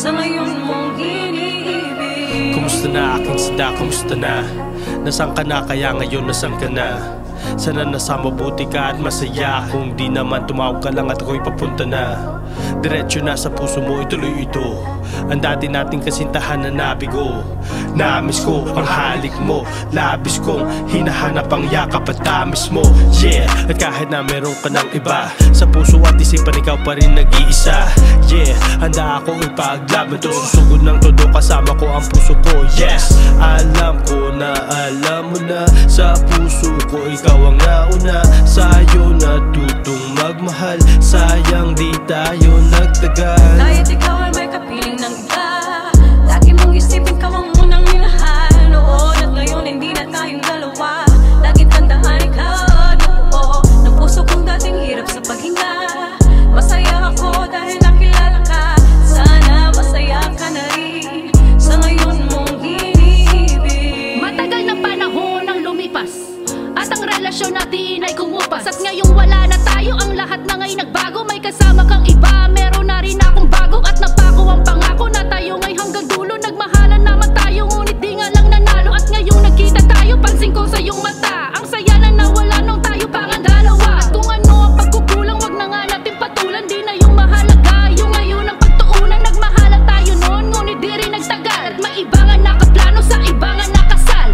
sa ngayon mong iniibig. Kumusta na aking sada, kumusta na? Nasaan ka na, kaya ngayon nasaan ka na? Sana nasa mabuti ka at masaya. Kung di naman tumawag ka lang at ako'y papunta na. Diretso na sa puso mo, ituloy ito. Ang dati nating kasintahan na nabigo. Namiss ko ang halik mo, labis kong hinahanap ang yakap at tamis mo. Yeah, at kahit na meron ka ng iba, sa puso at isipan ikaw pa rin nag-iisa. Yeah, handa ako ipaglaban to. Susugod ng todo kasama ko ang puso ko. Yes, alam ko na alam mo na, sa puso ko ikaw ang nauna. Sa'yo natutong magmahal, sayang di tayo nagtagal. Kahit ikaw ay may kapiling ng iba, lagi mong isipin ka ang munang minahal. Noon at ngayon hindi na tayong dalawa. Laging tandaan ikaw nabuo ng puso kong dating hirap sa paghinga. Masaya ako dahil nakilala ka, sana masaya ka na rin sa ngayon mong iniibig. Matagal na panahon ang lumipas at ang relasyon natin ay kumupas. At ngayong wala na tayo, ang lahat na ngay nagbago. May kasama kang iba, meron na rin akong bago. At napako ang pangako na tayo ngay hanggang dulo. Nagmahalan naman tayo, ngunit di nga lang nanalo. At ngayong nagkita tayo, pansin ko sa iyong mata, ang saya na nawala nung tayo pang ang dalawa. At kung ano ang pagkukulang, wag na nga natin patulan. Di na yung mahalaga, yung ngayon ang pagtuunan. Nagmahalan tayo noon, ngunit di rin nagtagal. At may iba nga nakaplano, sa iba nga nakasal.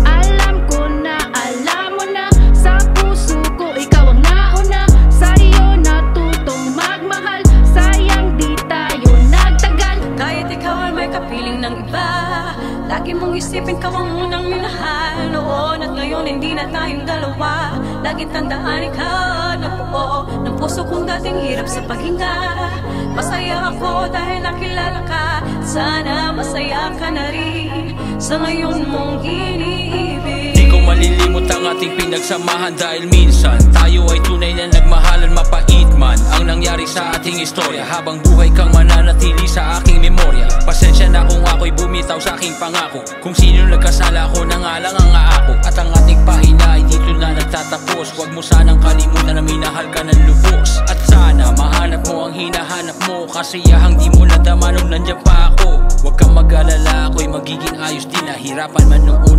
Alam ko na, alam mo na, sa puso ko ikaw ang nauna. Sa'yo natutong magmahal, sayang di tayo nagtagal. Kahit ikaw ay may kapiling ng iba, lagi mong isipin ka ang munang minahal. Noon at ngayon hindi na tayong dalawa. Laging tandaan ikaw nabuo ng puso kong dating hirap sa paghinga. Masaya ako dahil nakilala ka, sana masaya ka na rin sa ngayon mong iniibig. Di ko malilimot ang ating pinagsamahan, dahil minsan tayo ay tunay na nagmahalan. Mapait man ang nangyari sa ating istorya, habang buhay kang mananatili sa aking memorya. Pasensya na kung ako'y bumitaw sa aking pangako. Kung sino nagkasala, ako na nga lang ang aako. At ang ating pahina ay dito na nagtatapos. Huwag mo sanang kalimutan na minahal ka ng lubos. At sana mahanap mo ang hinahanap mo, kasiyahang di mo nadama nung nandiyan pa ako. Huwag kang mag-alala, ako'y magiging ayos din. Nahirapan man nung una